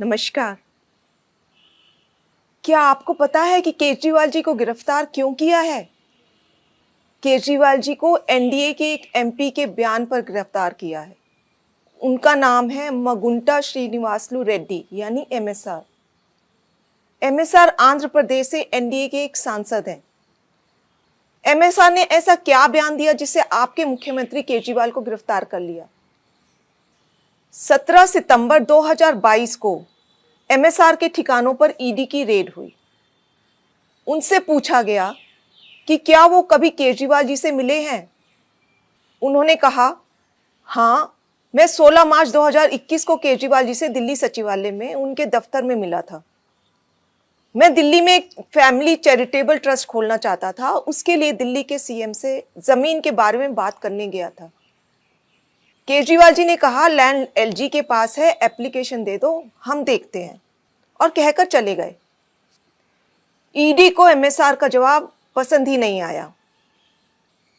नमस्कार। क्या आपको पता है कि केजरीवाल जी को गिरफ्तार क्यों किया है? केजरीवाल जी को एनडीए के एक एमपी के बयान पर गिरफ्तार किया है। उनका नाम है मगुंटा श्रीनिवासलू रेड्डी यानी एमएसआर। एमएसआर आंध्र प्रदेश से एनडीए के एक सांसद हैं। एमएसआर ने ऐसा क्या बयान दिया जिससे आपके मुख्यमंत्री केजरीवाल को गिरफ्तार कर लिया? 17 सितंबर 2022 को एमएसआर के ठिकानों पर ईडी की रेड हुई। उनसे पूछा गया कि क्या वो कभी केजरीवाल जी से मिले हैं। उन्होंने कहा, हाँ, मैं 16 मार्च 2021 को केजरीवाल जी से दिल्ली सचिवालय में उनके दफ्तर में मिला था। मैं दिल्ली में एक फैमिली चैरिटेबल ट्रस्ट खोलना चाहता था। उसके लिए दिल्ली के सीएम से जमीन के बारे में बात करने गया था। केजरीवाल जी ने कहा, लैंड एलजी के पास है, एप्लीकेशन दे दो, हम देखते हैं, और कहकर चले गए। ईडी को एमएसआर का जवाब पसंद ही नहीं आया।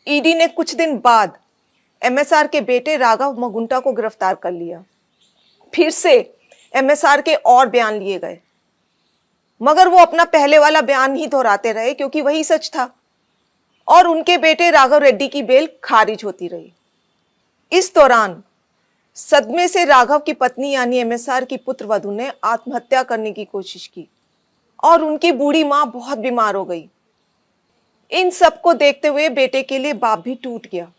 ईडी ने कुछ दिन बाद एमएसआर के बेटे राघव मगुंटा को गिरफ्तार कर लिया। फिर से एमएसआर के और बयान लिए गए, मगर वो अपना पहले वाला बयान ही दोहराते रहे क्योंकि वही सच था, और उनके बेटे राघव रेड्डी की बेल खारिज होती रही। इस दौरान सदमे से राघव की पत्नी यानी एमएसआर की पुत्रवधू ने आत्महत्या करने की कोशिश की और उनकी बूढ़ी मां बहुत बीमार हो गई। इन सब को देखते हुए बेटे के लिए बाप भी टूट गया।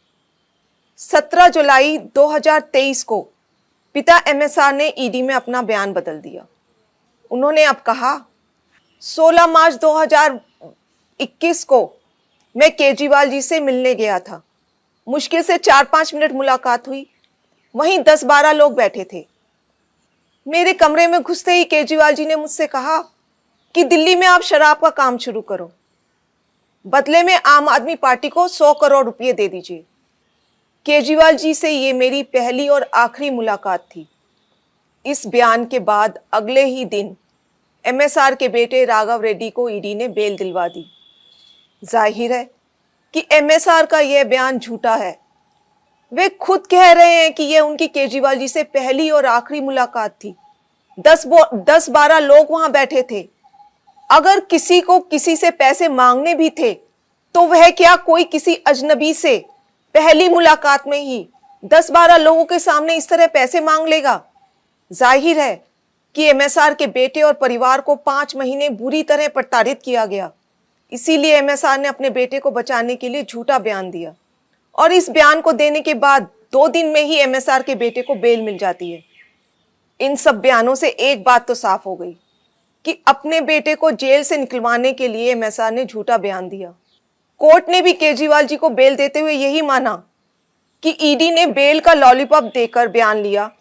17 जुलाई 2023 को पिता एमएसआर ने ईडी में अपना बयान बदल दिया। उन्होंने अब कहा, 16 मार्च 2021 को मैं केजरीवाल जी से मिलने गया था। मुश्किल से 4-5 मिनट मुलाकात हुई। वहीं 10-12 लोग बैठे थे। मेरे कमरे में घुसते ही केजरीवाल जी ने मुझसे कहा कि दिल्ली में आप शराब का काम शुरू करो, बदले में आम आदमी पार्टी को 100 करोड़ रुपए दे दीजिए। केजरीवाल जी से ये मेरी पहली और आखिरी मुलाकात थी। इस बयान के बाद अगले ही दिन एमएसआर के बेटे राघव रेड्डी को ईडी ने बेल दिलवा दी। जाहिर है कि एमएसआर का यह बयान झूठा है। वे खुद कह रहे हैं कि यह उनकी केजरीवाल जी से पहली और आखिरी मुलाकात थी। 10-12 लोग वहां बैठे थे। अगर किसी को किसी से पैसे मांगने भी थे तो वह क्या कोई किसी अजनबी से पहली मुलाकात में ही 10-12 लोगों के सामने इस तरह पैसे मांग लेगा? जाहिर है कि एमएसआर के बेटे और परिवार को 5 महीने बुरी तरह प्रताड़ित किया गया। इसीलिए एमएसआर ने अपने बेटे को बचाने के लिए झूठा बयान दिया, और इस बयान को देने के बाद 2 दिन में ही एमएसआर के बेटे को बेल मिल जाती है। इन सब बयानों से एक बात तो साफ हो गई कि अपने बेटे को जेल से निकलवाने के लिए एमएसआर ने झूठा बयान दिया। कोर्ट ने भी केजरीवाल जी को बेल देते हुए यही माना कि ईडी ने बेल का लॉलीपॉप देकर बयान लिया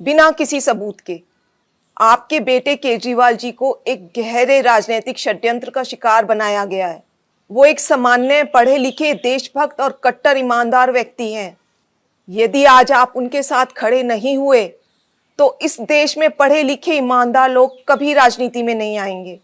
बिना किसी सबूत के। आपके बेटे केजरीवाल जी को एक गहरे राजनीतिक षड्यंत्र का शिकार बनाया गया है। वो एक सामान्य पढ़े लिखे देशभक्त और कट्टर ईमानदार व्यक्ति हैं। यदि आज आप उनके साथ खड़े नहीं हुए तो इस देश में पढ़े लिखे ईमानदार लोग कभी राजनीति में नहीं आएंगे।